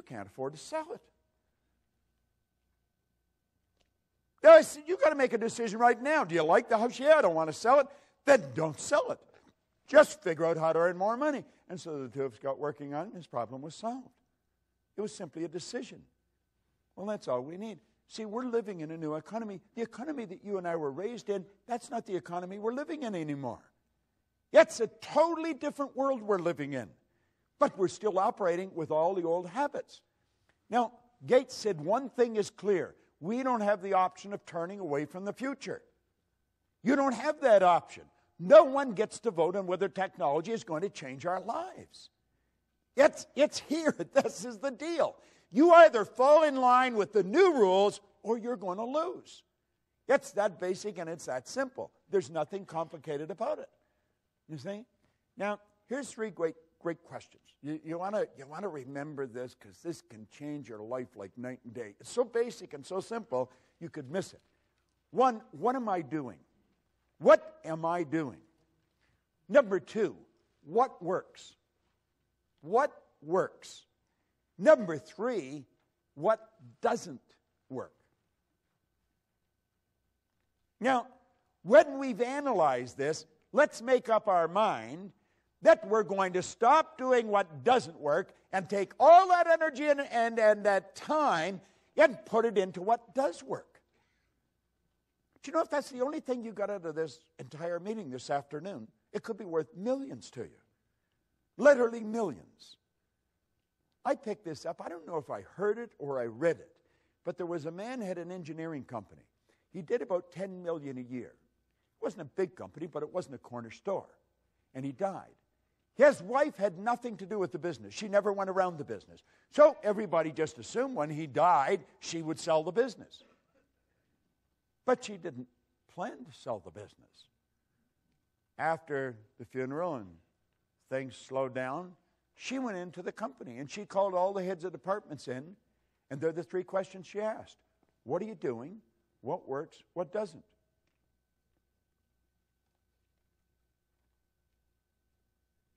can't afford to sell it. I said, you've got to make a decision right now. Do you like the house? Yeah, I don't want to sell it. Then don't sell it. Just figure out how to earn more money. And so the two of us got working on it, and his problem was solved. It was simply a decision. Well, that's all we need. See, we're living in a new economy. The economy that you and I were raised in, that's not the economy we're living in anymore. It's a totally different world we're living in. But we're still operating with all the old habits. Now, Gates said one thing is clear. We don't have the option of turning away from the future. You don't have that option. No one gets to vote on whether technology is going to change our lives. It's here. This is the deal. You either fall in line with the new rules or you're going to lose. It's that basic and it's that simple. There's nothing complicated about it. You see? Now, here's three great questions. You want to remember this because this can change your life like night and day. It's so basic and so simple, you could miss it. One, what am I doing? What am I doing? Number two, what works? What works? Number three, what doesn't work? Now, when we've analyzed this, let's make up our mind that we're going to stop doing what doesn't work and take all that energy and that time and put it into what does work. Do you know if that's the only thing you got out of this entire meeting this afternoon, it could be worth millions to you. Literally millions. I picked this up. I don't know if I heard it or I read it, but there was a man who had an engineering company. He did about $10 million a year. It wasn't a big company, but it wasn't a corner store. And he died. His wife had nothing to do with the business. She never went around the business. So everybody just assumed when he died, she would sell the business. But she didn't plan to sell the business. After the funeral and things slowed down, she went into the company and she called all the heads of departments in, and they're the three questions she asked. What are you doing? What works? What doesn't?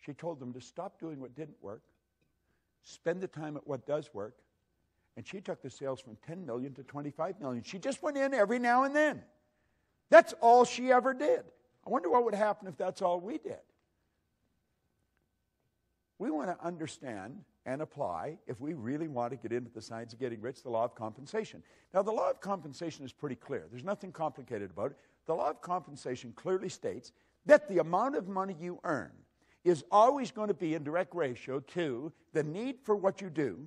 She told them to stop doing what didn't work, spend the time at what does work, and she took the sales from 10 million to 25 million. She just went in every now and then. That's all she ever did. I wonder what would happen if that's all we did. We want to understand and apply, if we really want to get into the science of getting rich, the law of compensation. Now, the law of compensation is pretty clear. There's nothing complicated about it. The law of compensation clearly states that the amount of money you earn is always going to be in direct ratio to the need for what you do,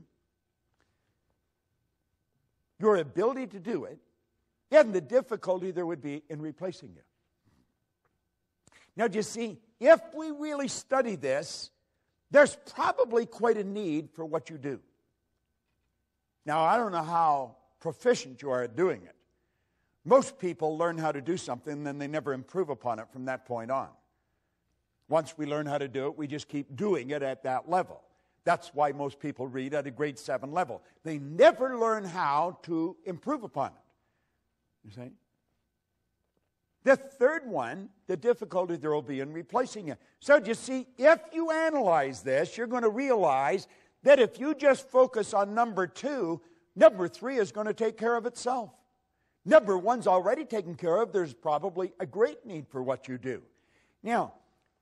your ability to do it, and the difficulty there would be in replacing you. Now, do you see, if we really study this, there's probably quite a need for what you do. Now, I don't know how proficient you are at doing it. Most people learn how to do something, and then they never improve upon it from that point on. Once we learn how to do it, we just keep doing it at that level. That's why most people read at a grade 7 level. They never learn how to improve upon it. You see? The third one, the difficulty there will be in replacing it. So, you see, if you analyze this, you're going to realize that if you just focus on number 2, number 3 is going to take care of itself. Number 1's already taken care of. There's probably a great need for what you do. Now,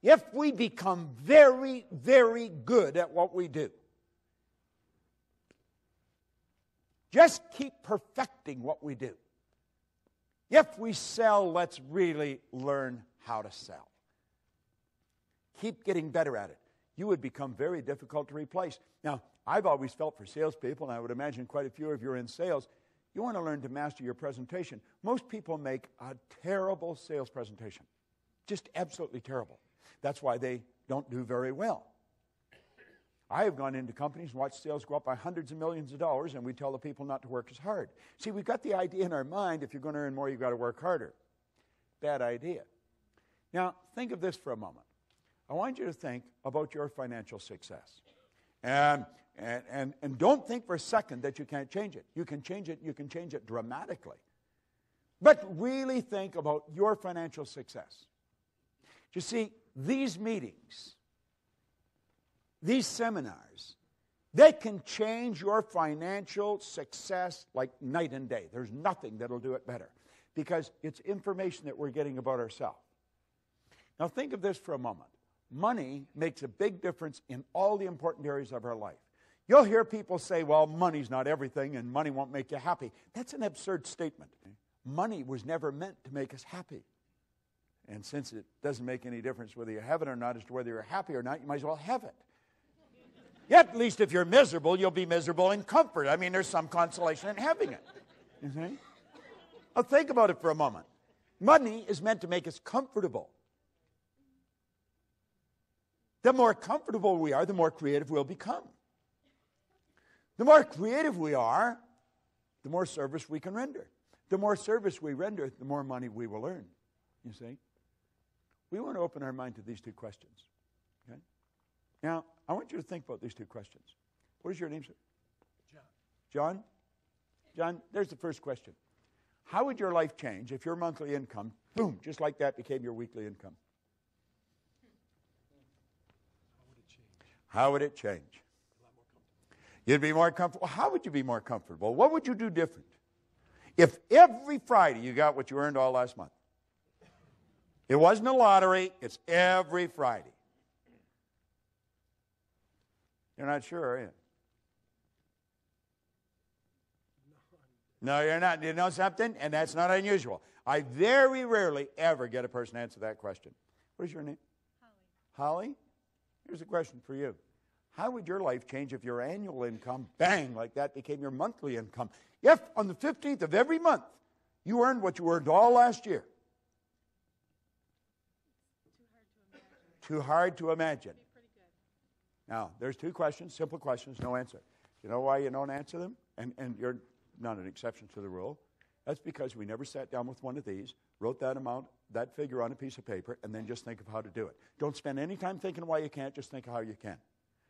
if we become very, very good at what we do, just keep perfecting what we do. If we sell, let's really learn how to sell. Keep getting better at it. You would become very difficult to replace. Now, I've always felt for salespeople, and I would imagine quite a few of you are in sales, you want to learn to master your presentation. Most people make a terrible sales presentation. Just absolutely terrible. That's why they don't do very well. I have gone into companies and watched sales go up by hundreds of millions of dollars, and we tell the people not to work as hard. See, we've got the idea in our mind, if you're going to earn more, you've got to work harder. Bad idea. Now, think of this for a moment. I want you to think about your financial success. And don't think for a second that you can't change it. You can change it. You can change it dramatically. But really think about your financial success. You see, these meetings, these seminars, They can change your financial success like night and day. There's nothing that'll do it better because it's information that we're getting about ourselves. Now think of this for a moment. Money makes a big difference in all the important areas of our life. You'll hear people say, well, money's not everything and money won't make you happy. That's an absurd statement. Money was never meant to make us happy. And since it doesn't make any difference whether you have it or not as to whether you're happy or not, you might as well have it. Yet, at least if you're miserable, you'll be miserable in comfort. I mean, there's some consolation in having it. You see? Now, think about it for a moment. Money is meant to make us comfortable. The more comfortable we are, the more creative we'll become. The more creative we are, the more service we can render. The more service we render, the more money we will earn. You see? We want to open our mind to these two questions. Okay? Now, I want you to think about these two questions. What is your name, sir? John. John? John, there's the first question. How would your life change if your monthly income, boom, just like that, became your weekly income? How would it change? You'd be more comfortable. How would you be more comfortable? What would you do different? If every Friday you got what you earned all last month. It wasn't a lottery, it's every Friday. You're not sure, are you? No, you're not. You know something? And that's not unusual. I very rarely ever get a person to answer that question. What is your name? Holly. Holly? Here's a question for you. How would your life change if your annual income, bang, like that, became your monthly income? If on the 15th of every month you earned what you earned all last year? Too hard to imagine. Now, there's two questions, simple questions, no answer. You know why you don't answer them? And you're not an exception to the rule. That's because we never sat down with one of these, wrote that amount, that figure on a piece of paper, and then just think of how to do it. Don't spend any time thinking why you can't, just think of how you can.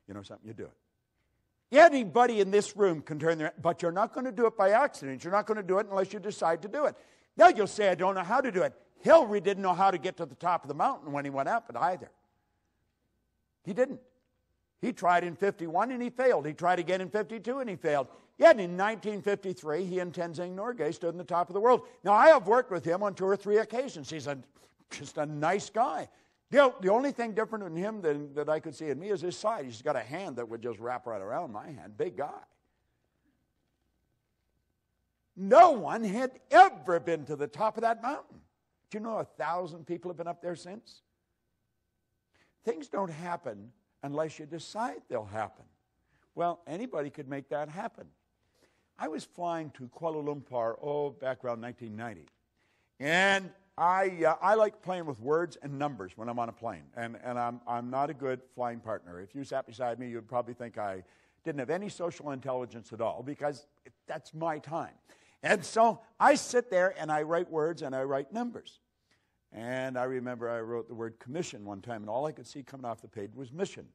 You know something, you do it. Anybody in this room can turn their, but you're not going to do it by accident. You're not going to do it unless you decide to do it. Now you'll say, I don't know how to do it. Hillary didn't know how to get to the top of the mountain when he went up it either. He didn't. He tried in 51 and he failed. He tried again in 52 and he failed. Yet in 1953, he and Tenzing Norgay stood on the top of the world. Now, I have worked with him on 2 or 3 occasions. He's just a nice guy. The only thing different in him that I could see in me is his side. He's got a hand that would just wrap right around my hand. Big guy. No one had ever been to the top of that mountain. Do you know 1,000 people have been up there since? Things don't happen unless you decide they'll happen. Well, anybody could make that happen. I was flying to Kuala Lumpur, back around 1990. And I like playing with words and numbers when I'm on a plane. And I'm not a good flying partner. If you sat beside me, you'd probably think I didn't have any social intelligence at all because that's my time. And so I sit there and I write words and I write numbers. And I remember I wrote the word commission one time, and all I could see coming off the page was mission.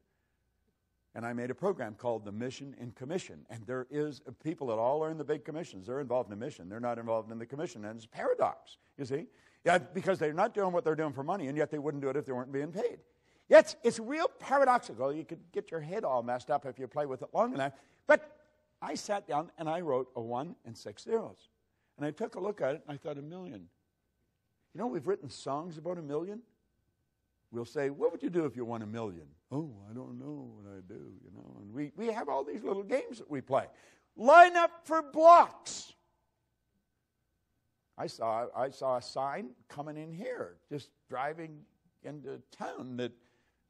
And I made a program called the Mission in Commission. And there is people that all are in the big commissions. They're involved in the mission. They're not involved in the commission. And it's a paradox, you see. Yeah, because they're not doing what they're doing for money, and yet they wouldn't do it if they weren't being paid. Yeah, it's real paradoxical. You could get your head all messed up if you play with it long enough. But I sat down and I wrote a 1 and 6 zeros. And I took a look at it and I thought, 1 million. You know, we've written songs about 1 million. We'll say, what would you do if you won 1 million? Oh, I don't know what I'd do, you know. And we have all these little games that we play. Line up for blocks. I saw a sign coming in here, just driving into town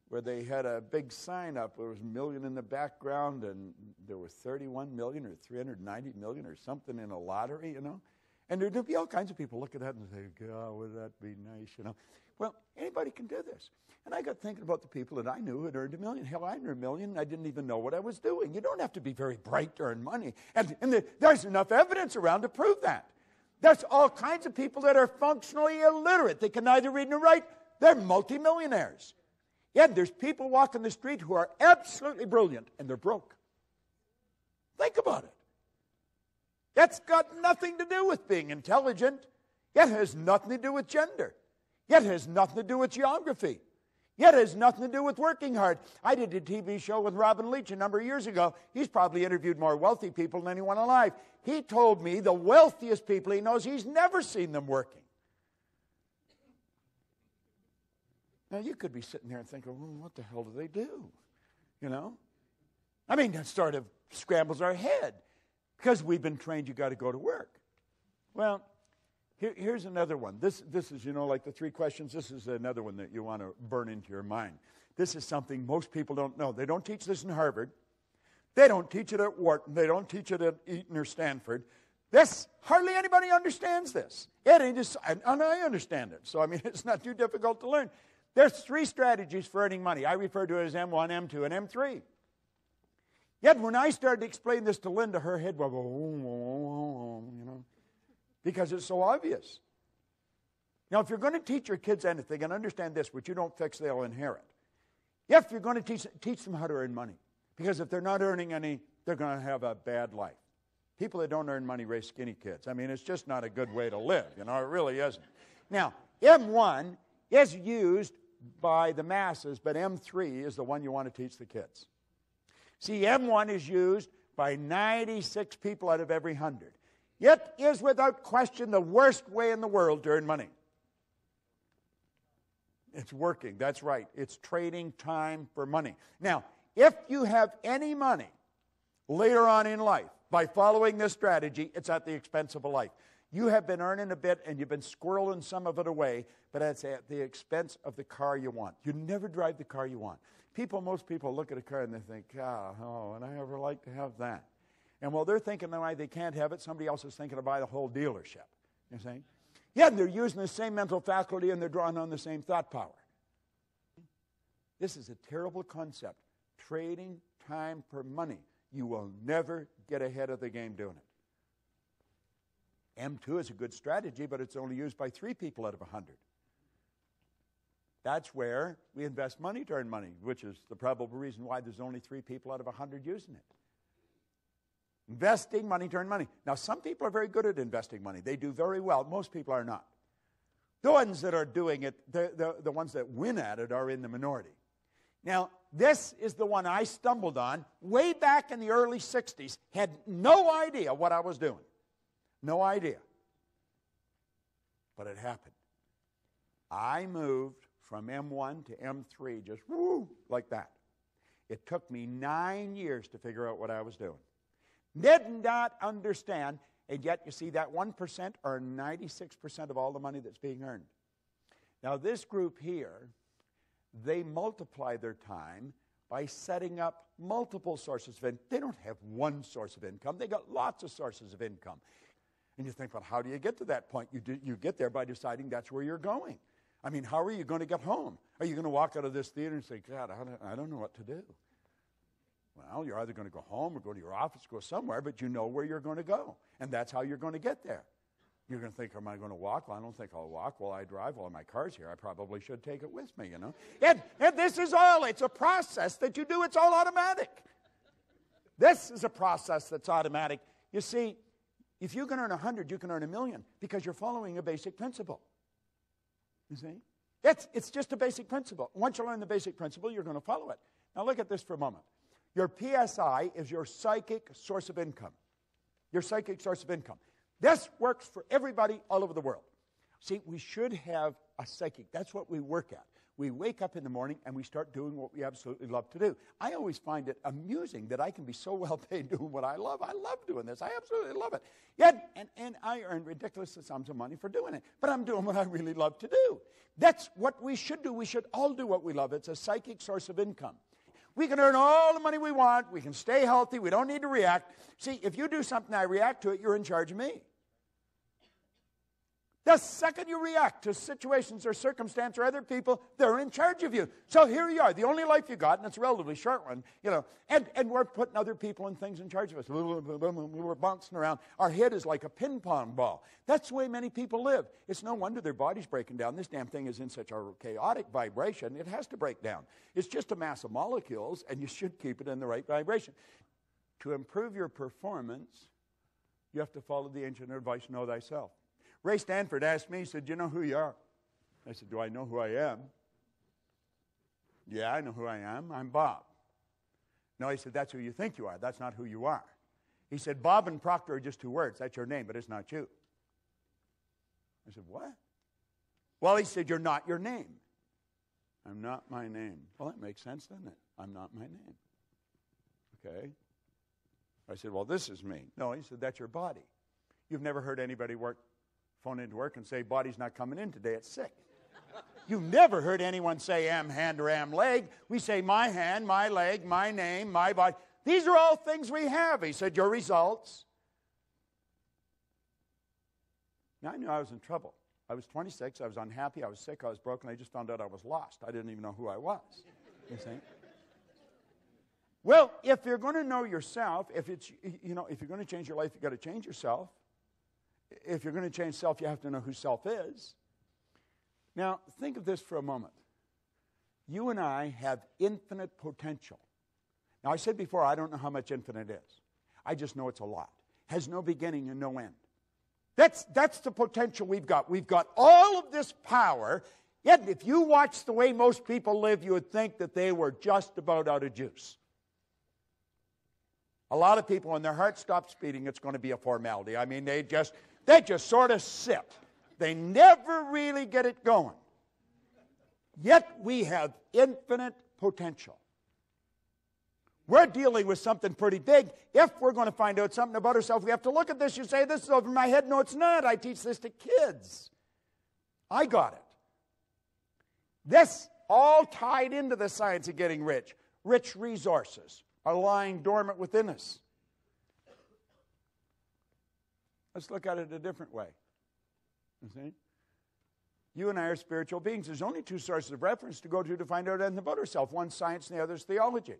where they had a big sign up. There was 1 million in the background, and there were 31 million or 390 million or something in a lottery, you know. And there'd be all kinds of people look at that and say, God, would that be nice, you know. Well, anybody can do this. And I got thinking about the people that I knew had earned 1 million. Hell, I earned 1 million, and I didn't even know what I was doing. You don't have to be very bright to earn money. And there's enough evidence around to prove that. There's all kinds of people that are functionally illiterate. They can neither read nor write. They're multimillionaires. Yet there's people walking the street who are absolutely brilliant, and they're broke. Think about it. That's got nothing to do with being intelligent. It has nothing to do with gender. It has nothing to do with geography. Yet it has nothing to do with working hard. I did a TV show with Robin Leach a number of years ago. He's probably interviewed more wealthy people than anyone alive. He told me the wealthiest people he knows, he's never seen them working. Now, you could be sitting there and thinking, well, what the hell do they do? You know? I mean, that sort of scrambles our head because we've been trained you got to go to work. Well, here's another one. This is, like the 3 questions. This is another one that you want to burn into your mind. This is something most people don't know. They don't teach this in Harvard. They don't teach it at Wharton. They don't teach it at Eton or Stanford. Hardly anybody understands this. And I understand it. So, I mean, it's not too difficult to learn. There's 3 strategies for earning money. I refer to it as M1, M2, and M3. Yet when I started to explain this to Linda, her head would go, because it's so obvious. Now, if you're going to teach your kids anything, and understand this, what you don't fix, they'll inherit. If you're going to teach them how to earn money, because if they're not earning any, they're going to have a bad life. People that don't earn money raise skinny kids. I mean, it's just not a good way to live. It really isn't. Now, M1 is used by the masses, but M3 is the one you want to teach the kids. See, M1 is used by 96 people out of every 100. It is without question the worst way in the world to earn money. It's working, that's right. It's trading time for money. Now, if you have any money later on in life by following this strategy, it's at the expense of a life. You have been earning a bit and you've been squirreling some of it away, but it's at the expense of the car you want. You never drive the car you want. Most people look at a car and they think, would I ever like to have that? And while they're thinking why they can't have it, somebody else is thinking to buy the whole dealership. You see? Yeah, they're using the same mental faculty and they're drawing on the same thought power. This is a terrible concept. Trading time for money. You will never get ahead of the game doing it. M2 is a good strategy, but it's only used by 3 people out of 100. That's where we invest money to earn money, which is the probable reason why there's only 3 people out of 100 using it. Investing money to earn money. Now, some people are very good at investing money. They do very well. Most people are not. The ones that are doing it, the ones that win at it are in the minority. Now, this is the one I stumbled on way back in the early 60s. Had no idea what I was doing. No idea. But it happened. I moved from M1 to M3 just like that. It took me 9 years to figure out what I was doing. Did not understand, and yet you see that 1% are 96% of all the money that's being earned. Now this group here, they multiply their time by setting up multiple sources of income. They don't have one source of income. They got lots of sources of income. And you think, well, how do you get to that point? You get there by deciding that's where you're going. I mean, how are you going to get home? Are you going to walk out of this theater and say, God, I don't know what to do? Well, you're either going to go home or go to your office, go somewhere, but you know where you're going to go. And that's how you're going to get there. You're going to think, am I going to walk? Well, I don't think I'll walk. Well, I drive. Well, my car's here. I probably should take it with me, And this is all. It's a process that you do. It's all automatic. This is a process that's automatic. You see, if you can earn 100, you can earn 1,000,000 because you're following a basic principle. You see? It's just a basic principle. Once you learn the basic principle, you're going to follow it. Now look at this for a moment. Your PSI is your psychic source of income. Your psychic source of income. This works for everybody all over the world. See, we should have a psychic. That's what we work at. We wake up in the morning and we start doing what we absolutely love to do. I always find it amusing that I can be so well paid doing what I love. I love doing this. I absolutely love it. Yet, and I earn ridiculous sums of money for doing it. But I'm doing what I really love to do. That's what we should do. We should all do what we love. It's a psychic source of income. We can earn all the money we want. We can stay healthy. We don't need to react. See, if you do something, I react to it, you're in charge of me. The second you react to situations or circumstance or other people, they're in charge of you. So here you are, the only life you got, and it's a relatively short one, and we're putting other people and things in charge of us. We're bouncing around. Our head is like a ping pong ball. That's the way many people live. It's no wonder their body's breaking down. This damn thing is in such a chaotic vibration, it has to break down. It's just a mass of molecules, and you should keep it in the right vibration. To improve your performance, you have to follow the ancient advice, know thyself. Ray Stanford asked me, he said, do you know who you are? I said, do I know who I am? Yeah, I know who I am. I'm Bob. No, he said, that's who you think you are. That's not who you are. He said, Bob and Proctor are just two words. That's your name, but it's not you. I said, what? Well, he said, you're not your name. I'm not my name. Well, that makes sense, doesn't it? I'm not my name. Okay. I said, well, this is me. No, he said, that's your body. You've never heard anybody phone into work and say, body's not coming in today, it's sick. You've never heard anyone say, am hand or am leg. We say, my hand, my leg, my name, my body. These are all things we have. He said, your results. Now, I knew I was in trouble. I was 26. I was unhappy. I was sick. I was broken. I just found out I was lost. I didn't even know who I was. You see? Well, if you're going to know yourself, if you're going to change your life, you've got to change yourself. If you're going to change self, you have to know who self is. Now, think of this for a moment. You and I have infinite potential. Now, I said before, I don't know how much infinite is. I just know it's a lot. Has no beginning and no end. That's the potential we've got. We've got all of this power, yet if you watch the way most people live, you would think that they were just about out of juice. A lot of people, when their heart stops beating, it's going to be a formality. I mean, they just sort of sit. They never really get it going. Yet we have infinite potential. We're dealing with something pretty big. If we're going to find out something about ourselves, we have to look at this. You say, this is over my head. No, it's not. I teach this to kids. I got it. This all tied into the science of getting rich. Rich resources are lying dormant within us. Let's look at it a different way. You see? You and I are spiritual beings. There's only two sources of reference to go to find out anything about ourselves. One's science and the other's theology.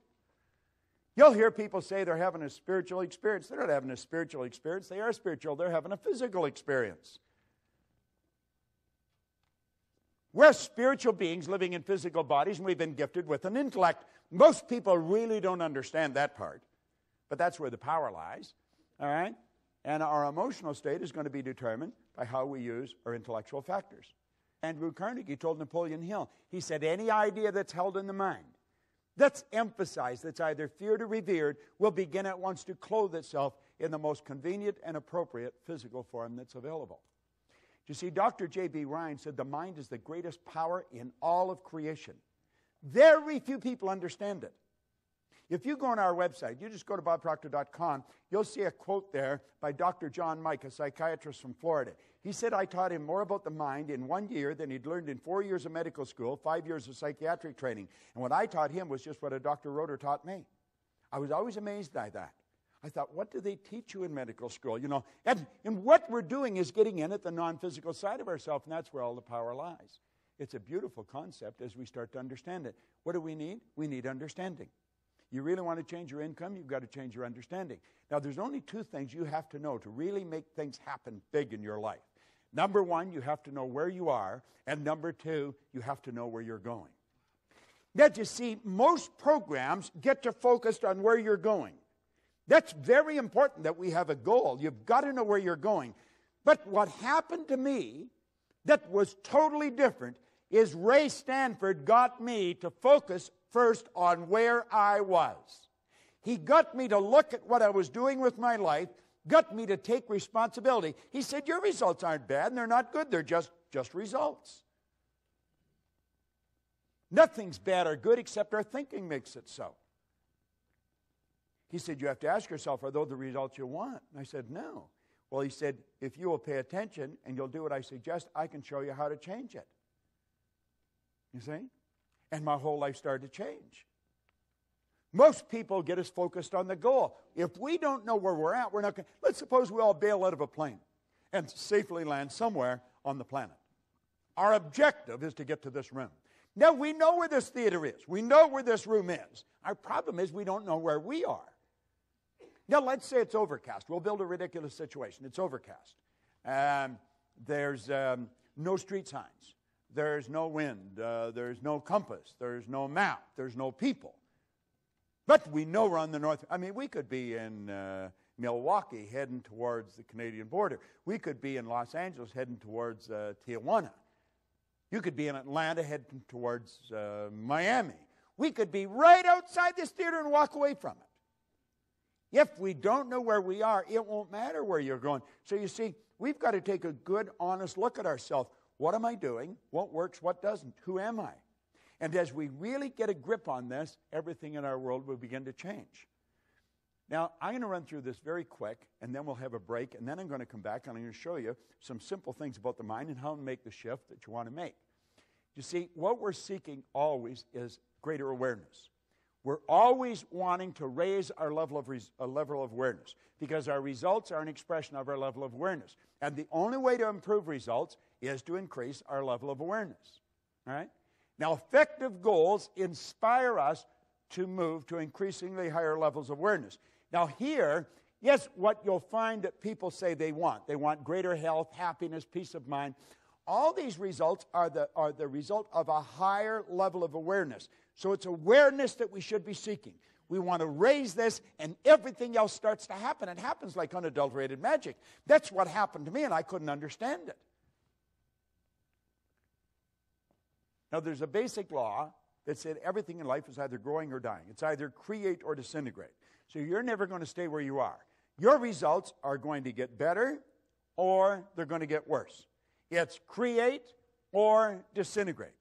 You'll hear people say they're having a spiritual experience. They're not having a spiritual experience. They are spiritual. They're having a physical experience. We're spiritual beings living in physical bodies, and we've been gifted with an intellect. Most people really don't understand that part, but that's where the power lies, all right? And our emotional state is going to be determined by how we use our intellectual factors. Andrew Carnegie told Napoleon Hill, he said, any idea that's held in the mind, that's emphasized, that's either feared or revered, will begin at once to clothe itself in the most convenient and appropriate physical form that's available. You see, Dr. J.B. Ryan said the mind is the greatest power in all of creation. Very few people understand it. If you go on our website, you just go to bobproctor.com, you'll see a quote there by Dr. John Mike, a psychiatrist from Florida. He said, I taught him more about the mind in 1 year than he'd learned in 4 years of medical school, 5 years of psychiatric training. And what I taught him was just what a Dr. Roeder taught me. I was always amazed by that. I thought, what do they teach you in medical school? You know, and what we're doing is getting in at the non-physical side of ourselves, and that's where all the power lies. It's a beautiful concept as we start to understand it. What do we need? We need understanding. You really want to change your income, you've got to change your understanding. Now, there's only two things you have to know to really make things happen big in your life. Number one, you have to know where you are, and number two, you have to know where you're going. Now, you see, most programs get you focused on where you're going. That's very important that we have a goal. You've got to know where you're going. But what happened to me that was totally different is Ray Stanford got me to focus first on where I was. He got me to look at what I was doing with my life, got me to take responsibility. He said, your results aren't bad and they're not good, they're just results. Nothing's bad or good except our thinking makes it so. He said, you have to ask yourself, are those the results you want? And I said, no. Well, he said, if you will pay attention and you'll do what I suggest, I can show you how to change it. You see? And my whole life started to change. Most people get us focused on the goal. If we don't know where we're at, we're not going to... Let's suppose we all bail out of a plane and safely land somewhere on the planet. Our objective is to get to this room. Now, we know where this theater is. We know where this room is. Our problem is we don't know where we are. Now, let's say it's overcast. We'll build a ridiculous situation. It's overcast. There's no street signs. There's no wind. There's no compass. There's no map. There's no people. But we know we're on the north. I mean, we could be in Milwaukee heading towards the Canadian border. We could be in Los Angeles heading towards Tijuana. You could be in Atlanta heading towards Miami. We could be right outside this theater and walk away from it. If we don't know where we are, it won't matter where you're going. So you see, we've got to take a good, honest look at ourselves. What am I doing? What works? What doesn't? Who am I? And as we really get a grip on this, everything in our world will begin to change. Now, I'm going to run through this very quick, and then we'll have a break, and then I'm going to come back, and I'm going to show you some simple things about the mind and how to make the shift that you want to make. You see, what we're seeking always is greater awareness. We're always wanting to raise our level of awareness because our results are an expression of our level of awareness. And the only way to improve results is to increase our level of awareness. All right? Now, effective goals inspire us to move to increasingly higher levels of awareness. Now here, yes, what you'll find that people say they want. They want greater health, happiness, peace of mind. All these results are the result of a higher level of awareness. So it's awareness that we should be seeking. We want to raise this, and everything else starts to happen. It happens like unadulterated magic. That's what happened to me, and I couldn't understand it. Now, there's a basic law that said everything in life is either growing or dying. It's either create or disintegrate. So you're never going to stay where you are. Your results are going to get better or they're going to get worse. It's create or disintegrate.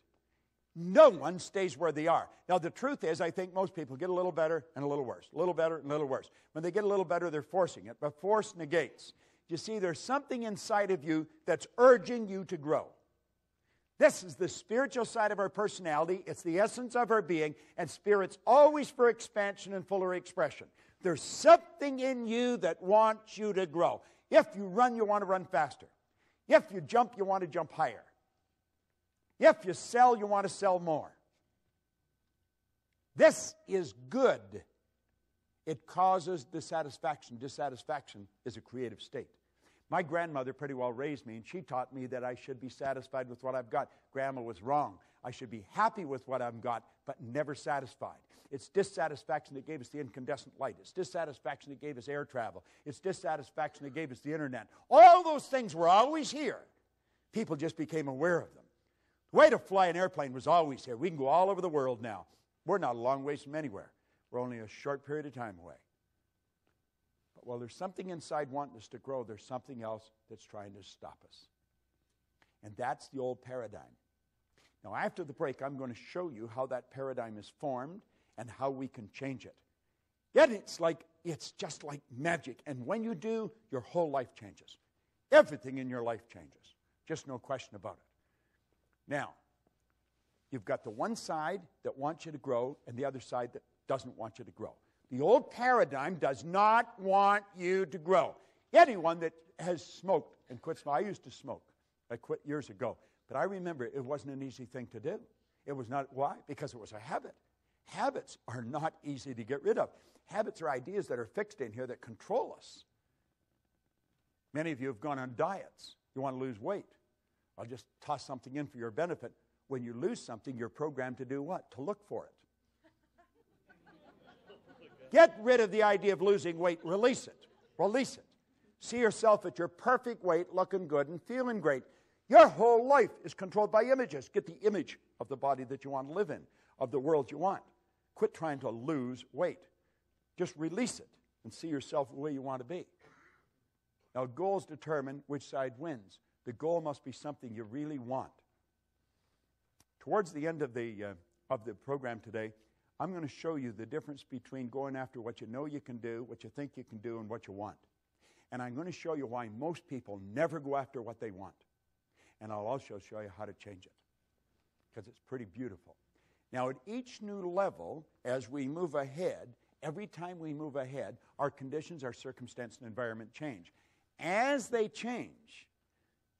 No one stays where they are. Now, the truth is, I think most people get a little better and a little worse, a little better and a little worse. When they get a little better, they're forcing it, but force negates. You see, there's something inside of you that's urging you to grow. This is the spiritual side of our personality. It's the essence of our being, and spirit's always for expansion and fuller expression. There's something in you that wants you to grow. If you run, you want to run faster. If you jump, you want to jump higher. If you sell, you want to sell more. This is good. It causes dissatisfaction. Dissatisfaction is a creative state. My grandmother pretty well raised me, and she taught me that I should be satisfied with what I've got. Grandma was wrong. I should be happy with what I've got, but never satisfied. It's dissatisfaction that gave us the incandescent light. It's dissatisfaction that gave us air travel. It's dissatisfaction that gave us the internet. All those things were always here. People just became aware of them. The way to fly an airplane was always here. We can go all over the world now. We're not a long ways from anywhere. We're only a short period of time away. But while there's something inside wanting us to grow, there's something else that's trying to stop us. And that's the old paradigm. Now, after the break, I'm going to show you how that paradigm is formed and how we can change it. Yet it's just like magic. And when you do, your whole life changes. Everything in your life changes. Just no question about it. Now, you've got the one side that wants you to grow and the other side that doesn't want you to grow. The old paradigm does not want you to grow. Anyone that has smoked and quit smoking, I used to smoke. I quit years ago. But I remember it wasn't an easy thing to do. It was not. Why? Because it was a habit. Habits are not easy to get rid of. Habits are ideas that are fixed in here that control us. Many of you have gone on diets. You want to lose weight. I'll just toss something in for your benefit. When you lose something, you're programmed to do what? To look for it. Get rid of the idea of losing weight. Release it. Release it. See yourself at your perfect weight, looking good and feeling great. Your whole life is controlled by images. Get the image of the body that you want to live in, of the world you want. Quit trying to lose weight. Just release it and see yourself the way you want to be. Now, goals determine which side wins. The goal must be something you really want. Towards the end of the program today, I'm going to show you the difference between going after what you know you can do, what you think you can do, and what you want. And I'm going to show you why most people never go after what they want. And I'll also show you how to change it, because it's pretty beautiful. Now, at each new level, as we move ahead, every time we move ahead, our conditions, our circumstance, and environment change. As they change,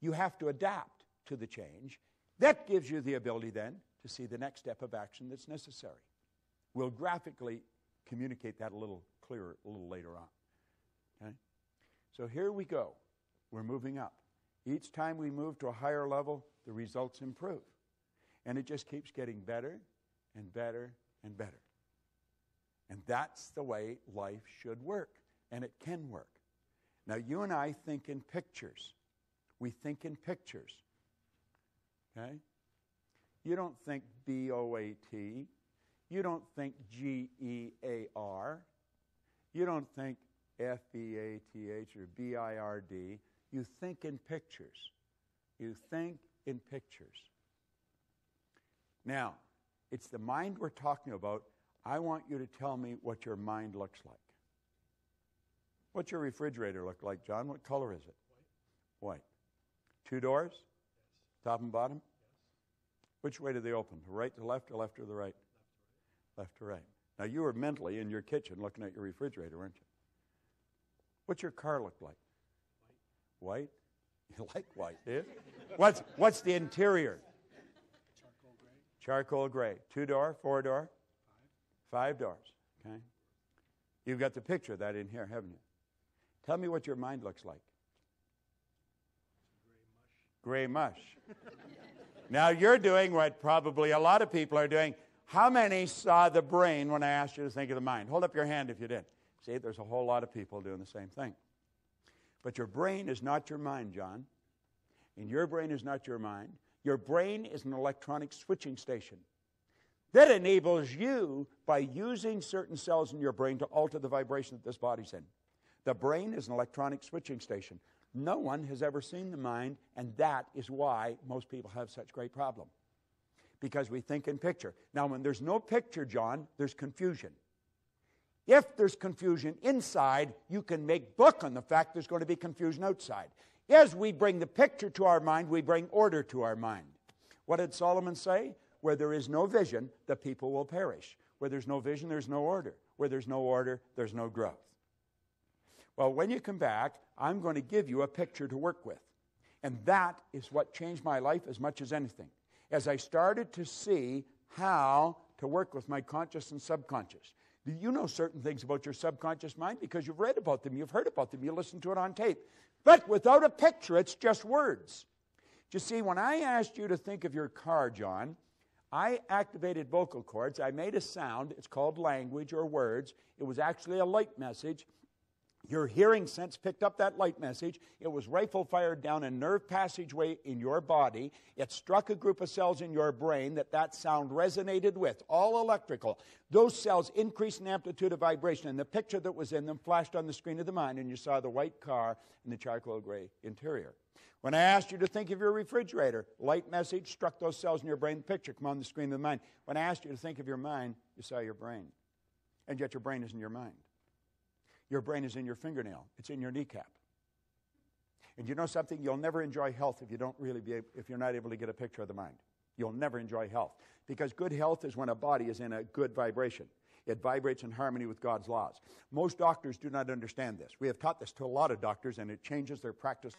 you have to adapt to the change. That gives you the ability then to see the next step of action that's necessary. We'll graphically communicate that a little clearer a little later on. Okay? So here we go. We're moving up. Each time we move to a higher level, the results improve. And it just keeps getting better and better and better. And that's the way life should work. And it can work. Now, you and I think in pictures. We think in pictures. Okay? You don't think B-O-A-T. You don't think G-E-A-R. You don't think F-E-A-T-H or B-I-R-D. You think in pictures. You think in pictures. Now, it's the mind we're talking about. I want you to tell me what your mind looks like. What's your refrigerator look like, John? What color is it? White. 2 doors? Yes. Top and bottom? Yes. Which way do they open? To right to left or left to the right? Left to right. Now, you were mentally in your kitchen looking at your refrigerator, weren't you? What's your car look like? White? You like white, do you? What's the interior? Charcoal gray. 2-door, 4-door? 5 doors. Okay. You've got the picture of that in here, haven't you? Tell me what your mind looks like. Gray mush. Now you're doing what probably a lot of people are doing. How many saw the brain when I asked you to think of the mind? Hold up your hand if you did. See, there's a whole lot of people doing the same thing. But your brain is not your mind, John. And your brain is not your mind. Your brain is an electronic switching station that enables you, by using certain cells in your brain, to alter the vibration that this body's in. The brain is an electronic switching station. No one has ever seen the mind, and that is why most people have such great problem. Because we think in picture. Now, when there's no picture, John, there's confusion. If there's confusion inside, you can make book on the fact there's going to be confusion outside. As we bring the picture to our mind, we bring order to our mind. What did Solomon say? Where there is no vision, the people will perish. Where there's no vision, there's no order. Where there's no order, there's no growth. Well, when you come back, I'm going to give you a picture to work with. And that is what changed my life as much as anything. As I started to see how to work with my conscious and subconscious. Do you know certain things about your subconscious mind? Because you've read about them, you've heard about them, you listened to it on tape. But without a picture, it's just words. You see, when I asked you to think of your car, John, I activated vocal cords. I made a sound. It's called language or words. It was actually a light message. Your hearing sense picked up that light message. It was rifle fired down a nerve passageway in your body. It struck a group of cells in your brain that sound resonated with, all electrical. Those cells increased in amplitude of vibration, and the picture that was in them flashed on the screen of the mind, and you saw the white car and the charcoal gray interior. When I asked you to think of your refrigerator, light message struck those cells in your brain, the picture come on the screen of the mind. When I asked you to think of your mind, you saw your brain. And yet your brain isn't your mind. Your brain is in your fingernail. It's in your kneecap. And you know something? You'll never enjoy health if you're not able to get a picture of the mind. You'll never enjoy health. Because good health is when a body is in a good vibration. It vibrates in harmony with God's laws. Most doctors do not understand this. We have taught this to a lot of doctors, and it changes their practice.